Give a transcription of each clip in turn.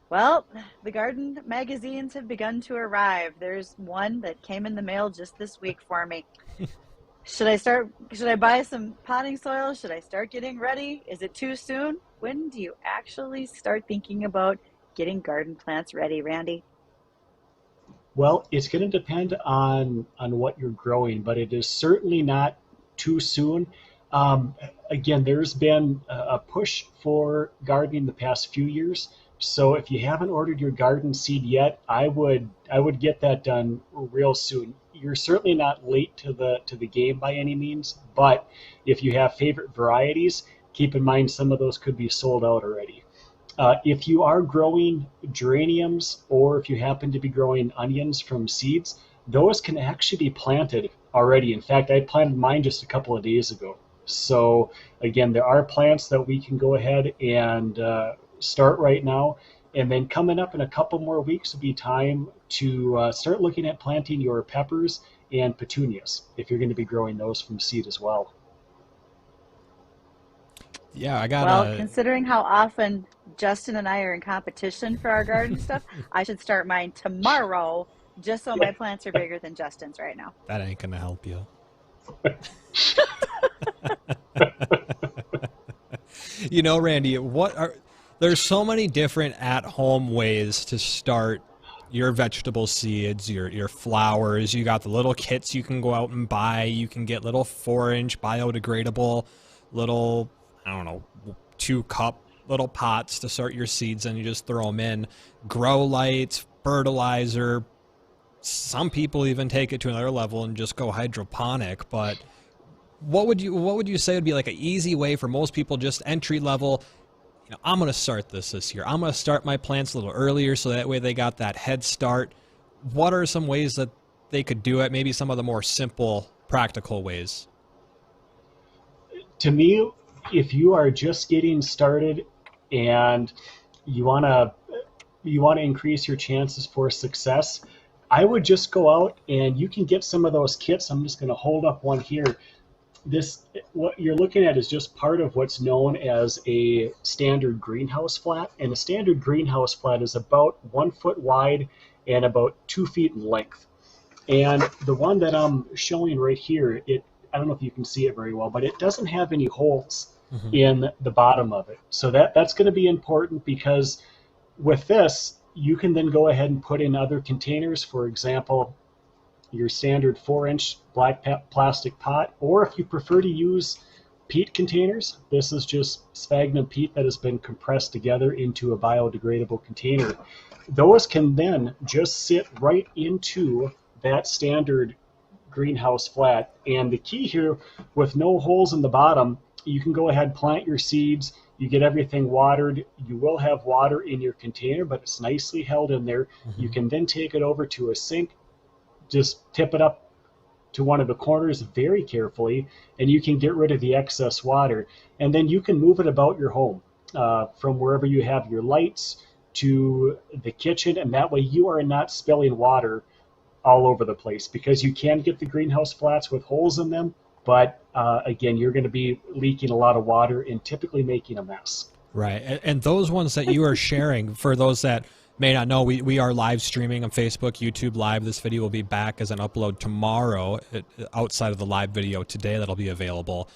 Well, the garden magazines have begun to arrive. There's one that came in the mail just this week for me. Should I buy some potting soil? Should I start getting ready? Is it too soon? When do you actually start thinking about getting garden plants ready, Randy? Well, it's going to depend on what you're growing, but it is certainly not too soon. Um, Again, there's been a push for gardening the past few years. So if you haven't ordered your garden seed yet, I would get that done real soon. You're certainly not late to the game by any means, but if you have favorite varieties, keep in mind some of those could be sold out already. If you are growing geraniums or if you happen to be growing onions from seeds, those can actually be planted already. In fact, I planted mine just a couple of days ago. So again, there are plants that we can go ahead and start right now. And then coming up in a couple more weeks will be time to start looking at planting your peppers and petunias if you're going to be growing those from seed as well. Yeah, I got Well, a. considering how often Justin and I are in competition for our garden stuff, I should start mine tomorrow just so my plants are bigger than Justin's right now. That ain't gonna help you. Randy, there's so many different at-home ways to start your vegetable seeds, your flowers. You got the little kits you can go out and buy. You can get little 4-inch biodegradable little, I don't know, 2-cup little pots to sort your seeds in. You just throw them in. Grow lights, fertilizer. Some people even take it to another level and just go hydroponic. But what would you say would be like an easy way for most people, just entry level? I'm going to start this year. I'm going to start my plants a little earlier so that way they got that head start. What are some ways that they could do it? Maybe some of the more simple, practical ways. To me, if you are just getting started and you want to increase your chances for success, I would just go out and you can get some of those kits. I'm just going to hold up one here. This, what you're looking at is just part of what's known as a standard greenhouse flat, and a standard greenhouse flat is about 1 foot wide and about 2 feet in length. And the one that I'm showing right here, I don't know if you can see it very well, but it doesn't have any holes Hmm. in the bottom of it. So that's going to be important because with this, you can then go ahead and put in other containers. For example, your standard 4-inch black plastic pot, or if you prefer to use peat containers, this is just sphagnum peat that has been compressed together into a biodegradable container. Those can then just sit right into that standard greenhouse flat. And the key here, with no holes in the bottom, you can go ahead and plant your seeds. You get everything watered. You will have water in your container, but it's nicely held in there. You Hmm. can then take it over to a sink, just tip it up to one of the corners very carefully, and you can get rid of the excess water. And then you can move it about your home, from wherever you have your lights to the kitchen, and that way you are not spilling water all over the place, because you can get the greenhouse flats with holes in them, but again, you're going to be leaking a lot of water and typically making a mess. Right. And those ones that you are sharing, for those that may not know, we are live streaming on Facebook, YouTube Live. This video will be back as an upload tomorrow, outside of the live video today that'll be available.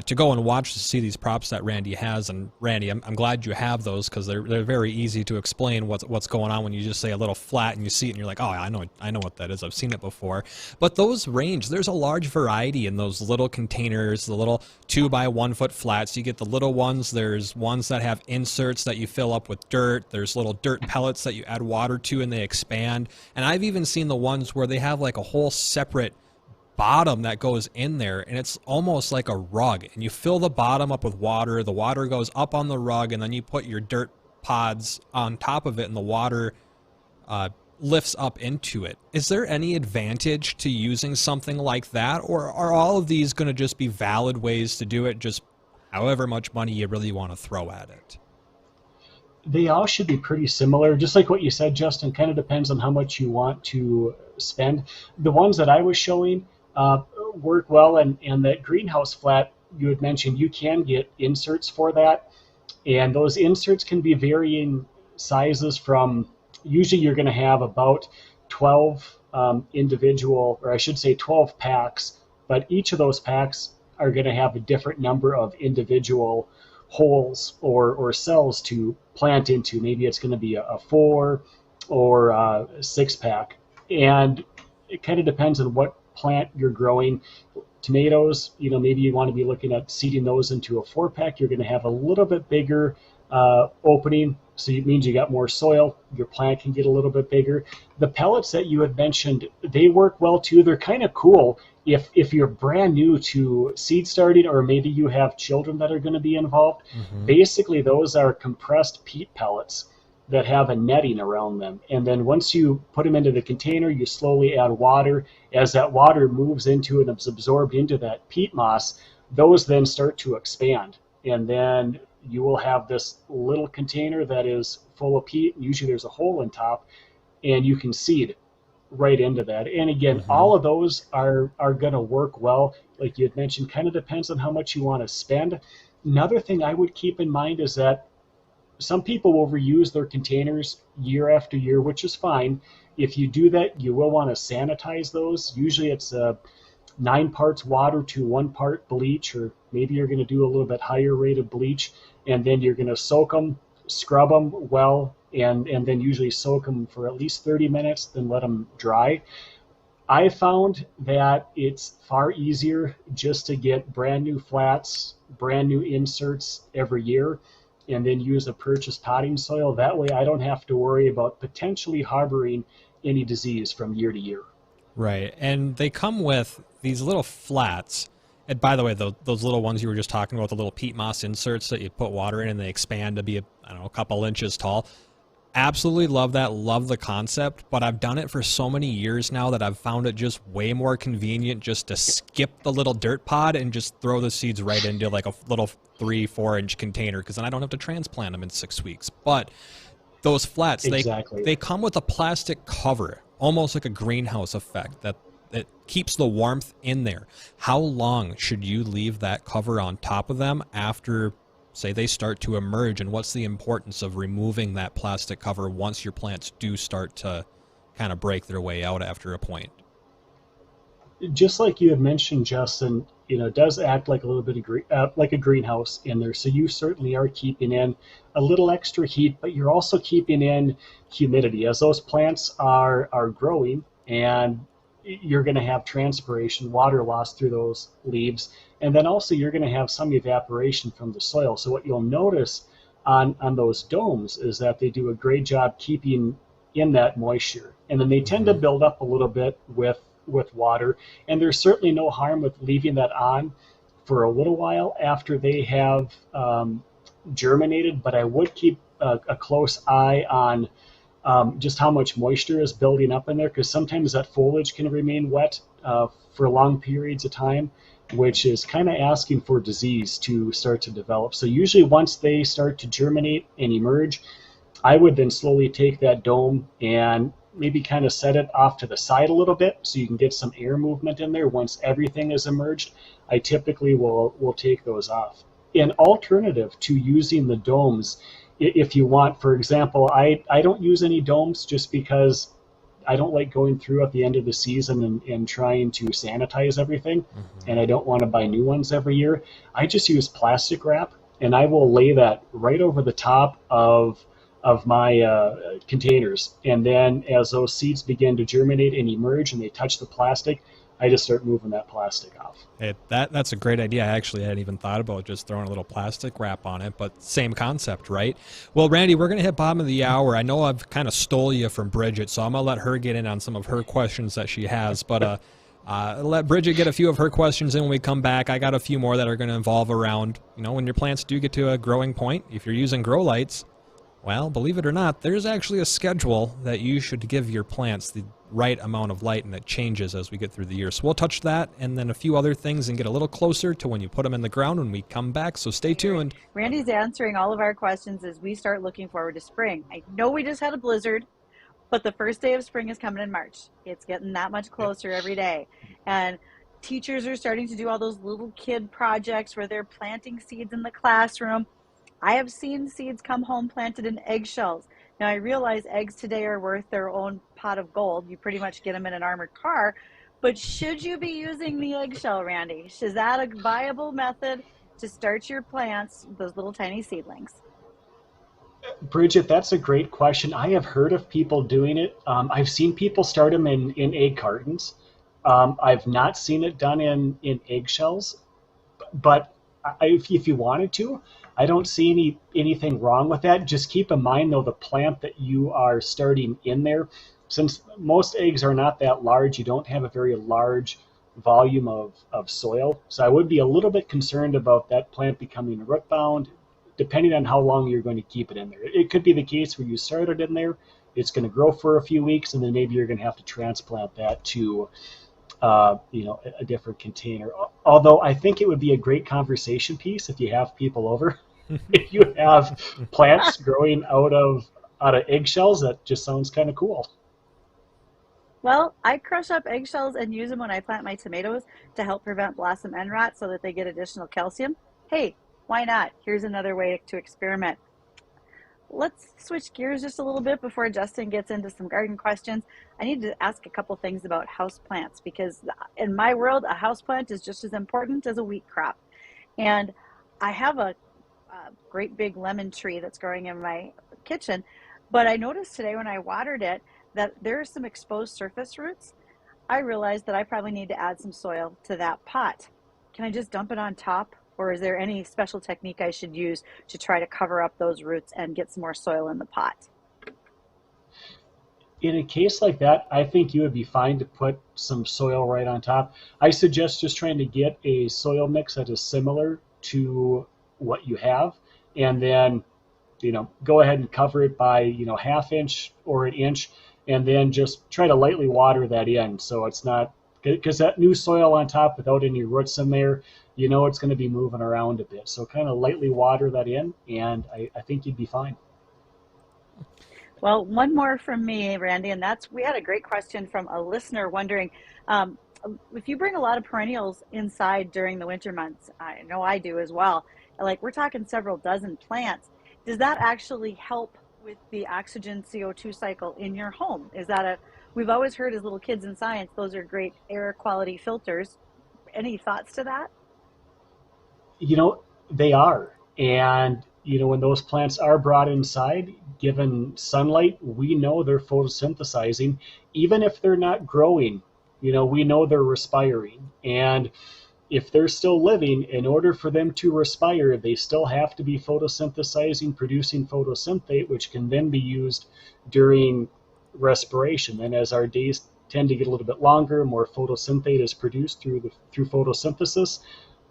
To go and watch to see these props that Randy has. And Randy, I'm glad you have those, because they're very easy to explain what's going on when you just say a little flat and you see it and you're like, oh, I know what that is. I've seen it before. But those range, there's a large variety in those little containers, the little 2 by 1 foot flats. You get the little ones. There's ones that have inserts that you fill up with dirt. There's little dirt pellets that you add water to and they expand. And I've even seen the ones where they have like a whole separate bottom that goes in there, and it's almost like a rug, and you fill the bottom up with water. The water goes up on the rug, and then you put your dirt pods on top of it, and the water lifts up into it. Is there any advantage to using something like that, or are all of these going to just be valid ways to do it, just however much money you really want to throw at it? They all should be pretty similar, just like what you said, Justin. Kind of depends on how much you want to spend. The ones that I was showing work well, and that greenhouse flat you had mentioned, you can get inserts for that, and those inserts can be varying sizes from, usually you're going to have about 12 individual, or I should say 12 packs, but each of those packs are going to have a different number of individual holes or cells to plant into. Maybe it's going to be a 4 or 6 pack. And it kind of depends on what plant you're growing. Tomatoes, maybe you want to be looking at seeding those into a 4 pack. You're going to have a little bit bigger opening, so it means you got more soil. Your plant can get a little bit bigger. The pellets that you had mentioned, they work well too. They're kind of cool if you're brand new to seed starting, or maybe you have children that are going to be involved. Mm-hmm. Basically, those are compressed peat pellets that have a netting around them. And then once you put them into the container, you slowly add water. As that water moves into and is absorbed into that peat moss, those then start to expand. And then you will have this little container that is full of peat. Usually there's a hole in top, and you can seed right into that. And again, Mm-hmm. all of those are going to work well. Like you had mentioned, kind of depends on how much you want to spend. Another thing I would keep in mind is that some people will reuse their containers year after year, which is fine. If you do that, you will want to sanitize those. Usually it's 9 parts water to 1 part bleach, or maybe you're going to do a little bit higher rate of bleach, and then you're going to soak them, scrub them well, and then usually soak them for at least 30 minutes, then let them dry. I found that it's far easier just to get brand new flats, brand new inserts every year, and then use a purchased potting soil. That way I don't have to worry about potentially harboring any disease from year to year. Right. And they come with these little flats. And by the way, those little ones you were just talking about, the little peat moss inserts that you put water in and they expand to be, I don't know, a couple inches tall. Absolutely love that. Love the concept. But I've done it for so many years now that I've found it just way more convenient just to skip the little dirt pod and just throw the seeds right into like a little 3-4 inch container, because then I don't have to transplant them in 6 weeks. But those flats, Exactly. they come with a plastic cover, almost like a greenhouse effect, that it keeps the warmth in there. How long should you leave that cover on top of them after, say, they start to emerge, and what's the importance of removing that plastic cover once your plants do start to kind of break their way out after a point? Just like you had mentioned, Justin, it does act like a little bit of like a greenhouse in there. So you certainly are keeping in a little extra heat, but you're also keeping in humidity as those plants are growing, and you're going to have transpiration, water loss through those leaves, and then also you're going to have some evaporation from the soil. So what you'll notice on those domes is that they do a great job keeping in that moisture, and then they tend to Mm-hmm. build up a little bit with water. And there's certainly no harm with leaving that on for a little while after they have germinated, but I would keep a close eye on just how much moisture is building up in there, because sometimes that foliage can remain wet for long periods of time, which is kind of asking for disease to start to develop. So usually once they start to germinate and emerge, I would then slowly take that dome and maybe kind of set it off to the side a little bit so you can get some air movement in there. Once everything is emerged, I typically will take those off. An alternative to using the domes, if you want, for example, I don't use any domes just because I don't like going through at the end of the season and trying to sanitize everything, Mm-hmm. and I don't want to buy new ones every year. I just use plastic wrap, and I will lay that right over the top of my containers. And then as those seeds begin to germinate and emerge and they touch the plastic, I just start moving that plastic off. That's a great idea. I actually hadn't even thought about just throwing a little plastic wrap on it, but same concept, right? Well, Randy, we're going to hit bottom of the hour. I know I've kind of stole you from Bridget, so I'm going to let her get in on some of her questions that she has, but let Bridget get a few of her questions in when we come back. I got a few more that are going to involve around, when your plants do get to a growing point, if you're using grow lights, well, believe it or not, there's actually a schedule that you should give your plants the right amount of light, and it changes as we get through the year. So we'll touch that and then a few other things and get a little closer to when you put them in the ground when we come back. So stay tuned. Randy's answering all of our questions as we start looking forward to spring. I know we just had a blizzard, but the first day of spring is coming in March. It's getting that much closer every day. And teachers are starting to do all those little kid projects where they're planting seeds in the classroom. I have seen seeds come home planted in eggshells. Now, I realize eggs today are worth their own pot of gold. You pretty much get them in an armored car. But should you be using the eggshell, Randy? Is that a viable method to start your plants, those little tiny seedlings? Bridget, that's a great question. I have heard of people doing it. I've seen people start them in egg cartons. I've not seen it done in eggshells, but if you wanted to, I don't see anything wrong with that. Just keep in mind, though, the plant that you are starting in there, since most eggs are not that large, you don't have a very large volume of soil. So I would be a little bit concerned about that plant becoming root bound, depending on how long you're going to keep it in there. It could be the case where you start it in there, it's going to grow for a few weeks, and then maybe you're going to have to transplant that to a different container. Although I think it would be a great conversation piece if you have people over. If you have plants growing out of eggshells, that just sounds kind of cool. Well, I crush up eggshells and use them when I plant my tomatoes to help prevent blossom end rot so that they get additional calcium. Hey, why not? Here's another way to experiment. Let's switch gears just a little bit before Justin gets into some garden questions. I need to ask a couple things about house plants because in my world, a house plant is just as important as a wheat crop. And I have a great big lemon tree that's growing in my kitchen, but I noticed today when I watered it that there are some exposed surface roots. I realized that I probably need to add some soil to that pot. Can I just dump it on top? Or is there any special technique I should use to try to cover up those roots and get some more soil in the pot? In a case like that, I think you would be fine to put some soil right on top. I suggest just trying to get a soil mix that is similar to what you have, and then go ahead and cover it by half inch or an inch, and then just try to lightly water that in so it's not, because that new soil on top without any roots in there, it's going to be moving around a bit. So kind of lightly water that in, and I think you'd be fine. Well, one more from me, Randy, and we had a great question from a listener wondering if you bring a lot of perennials inside during the winter months. I know I do as well. Like we're talking several dozen plants. Does that actually help with the oxygen CO2 cycle in your home? We've always heard as little kids in science, those are great air quality filters. Any thoughts to that? They are. And, when those plants are brought inside, given sunlight, we know they're photosynthesizing. Even if they're not growing, we know they're respiring. And if they're still living, in order for them to respire, they still have to be photosynthesizing, producing photosynthate, which can then be used during respiration. And as our days tend to get a little bit longer, more photosynthate is produced through photosynthesis.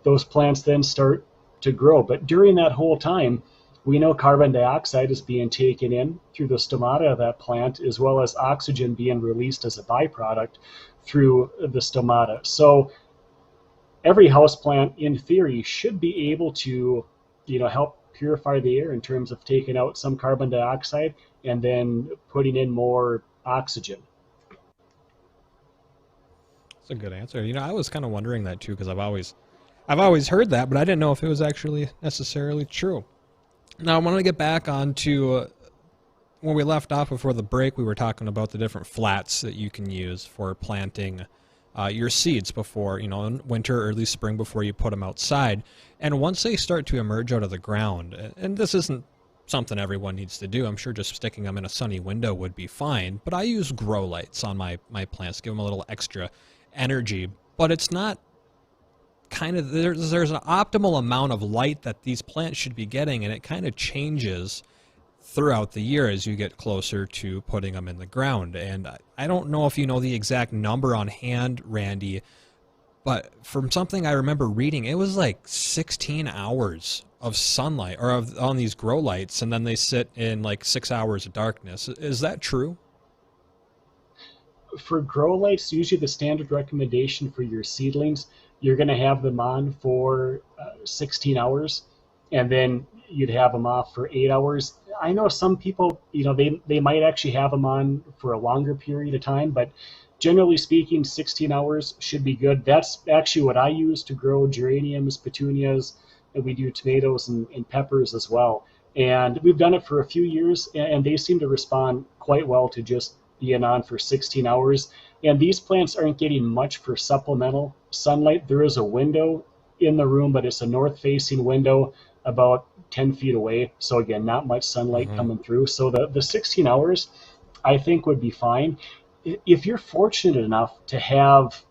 Those plants then start to grow. But during that whole time, we know carbon dioxide is being taken in through the stomata of that plant, as well as oxygen being released as a byproduct through the stomata. So every houseplant, in theory, should be able to, help purify the air in terms of taking out some carbon dioxide and then putting in more oxygen. That's a good answer. I was kind of wondering that too because I've always heard that, but I didn't know if it was actually necessarily true. Now I want to get back onto when we left off before the break. We were talking about the different flats that you can use for planting your seeds before, in winter, early spring, before you put them outside. And once they start to emerge out of the ground, and this isn't something everyone needs to do. I'm sure just sticking them in a sunny window would be fine, but I use grow lights on my plants, give them a little extra energy. But it's not there's an optimal amount of light that these plants should be getting, and it kind of changes throughout the year as you get closer to putting them in the ground. And I don't know if you know the exact number on hand, Randy, but from something I remember reading, it was like 16 hours of sunlight on these grow lights, and then they sit in like 6 hours of darkness. Is that true? For grow lights, usually the standard recommendation for your seedlings, you're going to have them on for 16 hours, and then you'd have them off for 8 hours. I know some people, they might actually have them on for a longer period of time, but generally speaking, 16 hours should be good. That's actually what I use to grow geraniums, petunias, and we do tomatoes and peppers as well. And we've done it for a few years, and they seem to respond quite well to just being on for 16 hours. And these plants aren't getting much for supplemental sunlight. There is a window in the room, but it's a north-facing window about 10 feet away. So again, not much sunlight coming through. So the 16 hours, I think, would be fine. If you're fortunate enough to have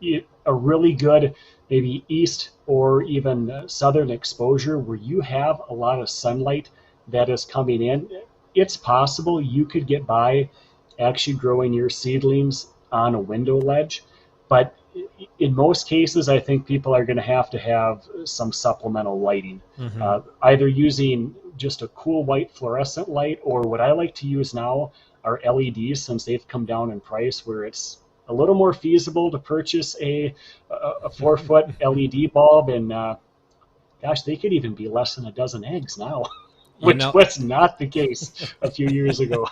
a really good maybe east or even southern exposure where you have a lot of sunlight that is coming in, it's possible you could get by actually growing your seedlings on a window ledge. But in most cases, I think people are going to have some supplemental lighting, either using just a cool white fluorescent light, or what I like to use now are LEDs, since they've come down in price, where it's a little more feasible to purchase a 4-foot LED bulb, and gosh, they could even be less than a dozen eggs now, which was not the case a few years ago.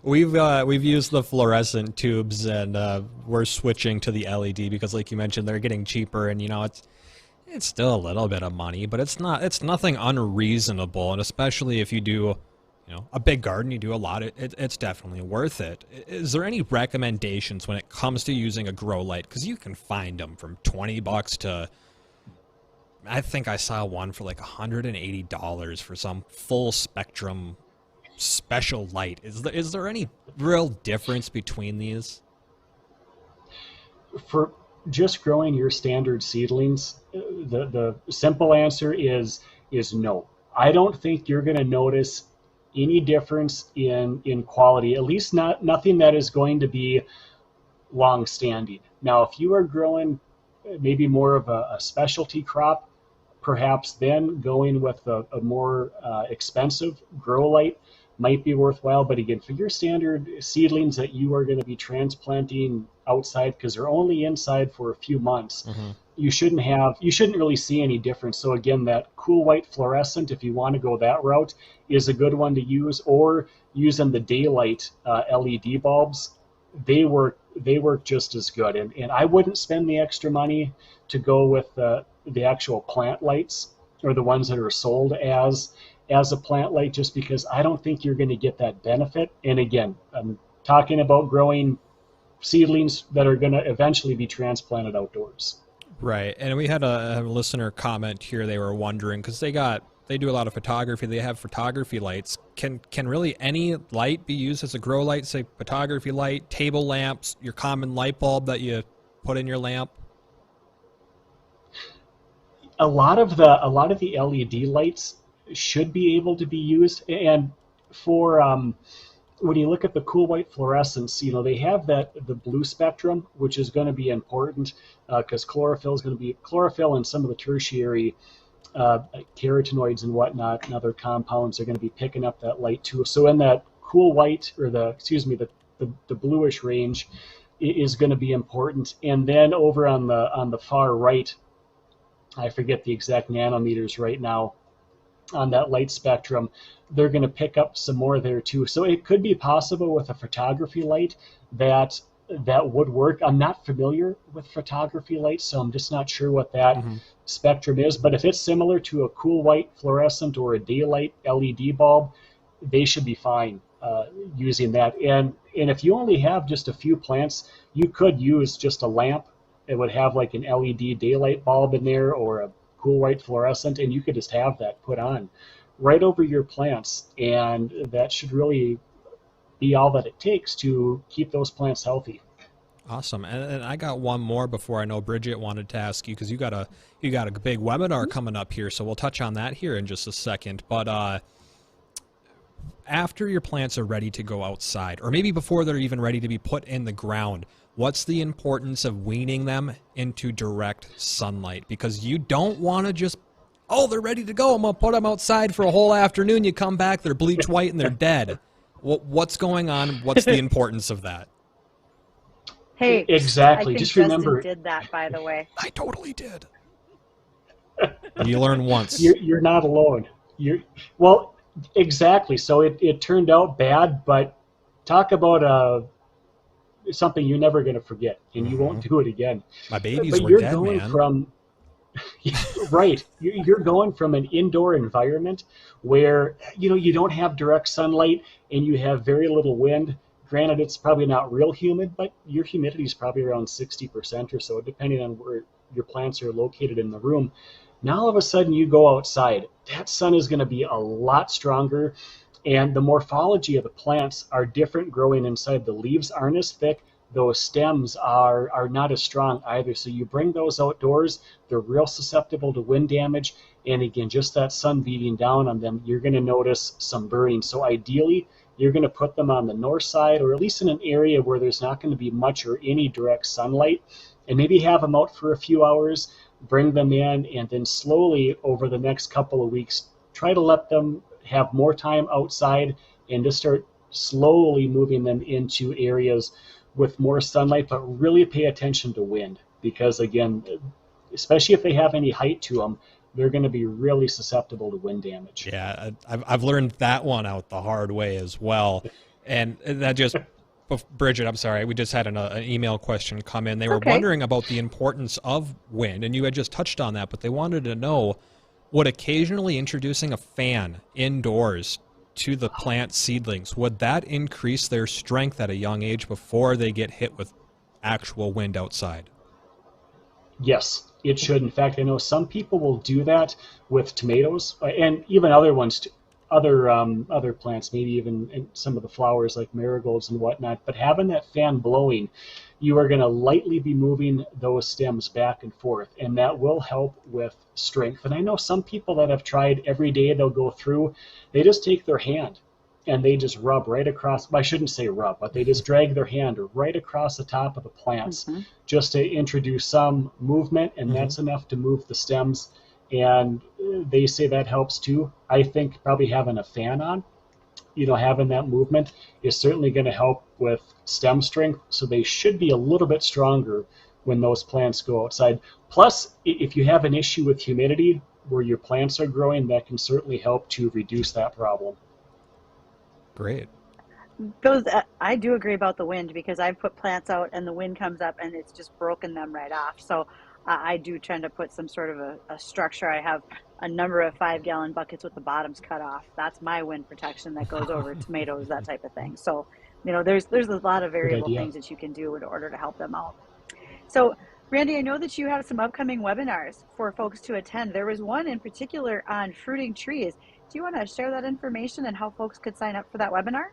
We've used the fluorescent tubes, and we're switching to the LED because, like you mentioned, they're getting cheaper, and it's still a little bit of money, but it's nothing unreasonable, and especially if you do a big garden, you do a lot, it's definitely worth it. Is there any recommendations when it comes to using a grow light? Because you can find them from $20 to, I think I saw one for like $180 for some full spectrum special light. Is there any real difference between these? For just growing your standard seedlings, the simple answer is no. I don't think you're going to notice any difference in quality, at least nothing that is going to be long standing. Now, if you are growing maybe more of a specialty crop, perhaps then going with a more expensive grow light might be worthwhile. But again, for your standard seedlings that you are going to be transplanting outside, because they're only inside for a few months, you shouldn't really see any difference. So again, that cool white fluorescent, if you want to go that route, is a good one to use, or using the daylight LED bulbs. They work just as good, and I wouldn't spend the extra money to go with the actual plant lights, or the ones that are sold as a plant light, just because I don't think you're going to get that benefit. And again, I'm talking about growing seedlings that are going to eventually be transplanted outdoors. Right, and we had a listener comment here. They were wondering, because they do a lot of photography. They have photography lights. Can really any light be used as a grow light? Say photography light, table lamps, your common light bulb that you put in your lamp. A lot of the LED lights should be able to be used, and for when you look at the cool white fluorescence, they have the blue spectrum, which is going to be important because chlorophyll and some of the tertiary carotenoids and whatnot and other compounds are going to be picking up that light too. So in that cool white, or the bluish range, is going to be important. And then over on the far right, I forget the exact nanometers right now on that light spectrum, they're going to pick up some more there too. So it could be possible with a photography light that would work. I'm not familiar with photography lights, so I'm just not sure what that spectrum is. But if it's similar to a cool white fluorescent or a daylight LED bulb, they should be fine using that. And if you only have just a few plants, you could use just a lamp. It would have like an LED daylight bulb in there, or a cool white fluorescent, and you could just have that put on right over your plants, and that should really be all that it takes to keep those plants healthy. Awesome. And I got one more before. I know Bridget wanted to ask you, because you got a big webinar coming up here, so we'll touch on that here in just a second. But after your plants are ready to go outside, or maybe before they're even ready to be put in the ground, what's the importance of weaning them into direct sunlight? Because you don't want to just, they're ready to go, I'm going to put them outside for a whole afternoon. You come back, they're bleach white and they're dead. What's going on? What's the importance of that? Hey, exactly. I think Just Justin remember, did that, by the way. I totally did. You learn once. You're not alone. Well, exactly. So it turned out bad, but talk about something you're never going to forget, and you won't do it again. My babies but were you're dead, going man. from Right. You're going from an indoor environment where, you don't have direct sunlight and you have very little wind. Granted, it's probably not real humid, but your humidity is probably around 60% or so, depending on where your plants are located in the room. Now, all of a sudden, you go outside. That sun is going to be a lot stronger, and the morphology of the plants are different growing inside. The leaves aren't as thick. Those stems are not as strong either. So you bring those outdoors, they're real susceptible to wind damage. And again, just that sun beating down on them, you're going to notice some burning. So ideally, you're going to put them on the north side, or at least in an area where there's not going to be much or any direct sunlight, and maybe have them out for a few hours, bring them in, and then slowly over the next couple of weeks, try to let them have more time outside and just start slowly moving them into areas with more sunlight, but really pay attention to wind, because again, especially if they have any height to them, they're going to be really susceptible to wind damage. Yeah, I've learned that one out the hard way as well. And that just, Bridget, I'm sorry, we just had an email question come in. They were Okay. wondering about the importance of wind, and you had just touched on that, but they wanted to know, would occasionally introducing a fan indoors to the plant seedlings, would that increase their strength at a young age before they get hit with actual wind outside? Yes, it should. In fact, I know some people will do that with tomatoes and even other ones, other plants, maybe even in some of the flowers like marigolds and whatnot. But having that fan blowing, you are going to lightly be moving those stems back and forth, and that will help with strength. And I know some people that have tried every day, they'll go through, they just take their hand and they just rub right across, I shouldn't say rub, but they just drag their hand right across the top of the plants just to introduce some movement, and that's enough to move the stems. And they say that helps too. I think probably having a fan on, having that movement is certainly going to help with stem strength. So they should be a little bit stronger when those plants go outside. Plus, if you have an issue with humidity where your plants are growing, that can certainly help to reduce that problem. Great. Those I do agree about the wind, because I've put plants out and the wind comes up and it's just broken them right off. So I do tend to put some sort of a structure. I have a number of 5-gallon buckets with the bottoms cut off. That's my wind protection that goes over tomatoes, that type of thing. So, there's a lot of Good variable idea. things that you can do in order to help them out. So, Randy, I know that you have some upcoming webinars for folks to attend. There was one in particular on fruiting trees. Do you want to share that information and how folks could sign up for that webinar?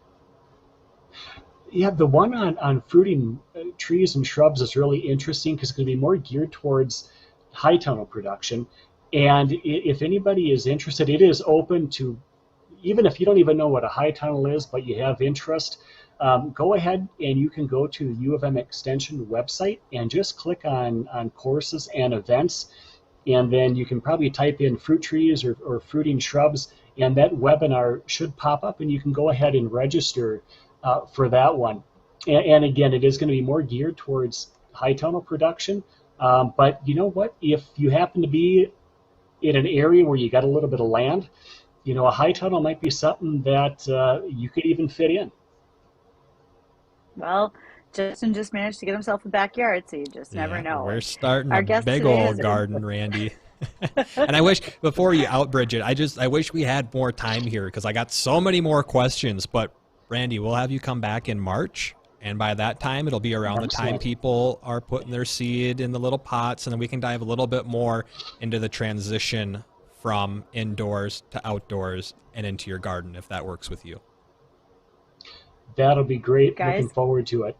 Yeah, the one on fruiting trees and shrubs is really interesting because it's going to be more geared towards high tunnel production. And if anybody is interested, it is open to, even if you don't even know what a high tunnel is, but you have interest, go ahead and you can go to the U of M Extension website and just click on courses and events. And then you can probably type in fruit trees or fruiting shrubs, and that webinar should pop up, and you can go ahead and register for that one. And again, it is going to be more geared towards high tunnel production. But you know what? If you happen to be in an area where you got a little bit of land, a high tunnel might be something that you could even fit in. Well, Justin just managed to get himself a backyard, so you just never Yeah, know. we're And starting our a guest big today old has been, garden, Randy. And I wish, before you out, Bridget, I wish we had more time here because I got so many more questions. But Randy, we'll have you come back in March, and by that time, it'll be around the time Excellent. people are putting their seed in the little pots, and then we can dive a little bit more into the transition from indoors to outdoors and into your garden, if that works with you. That'll be great. Looking guys, forward to it.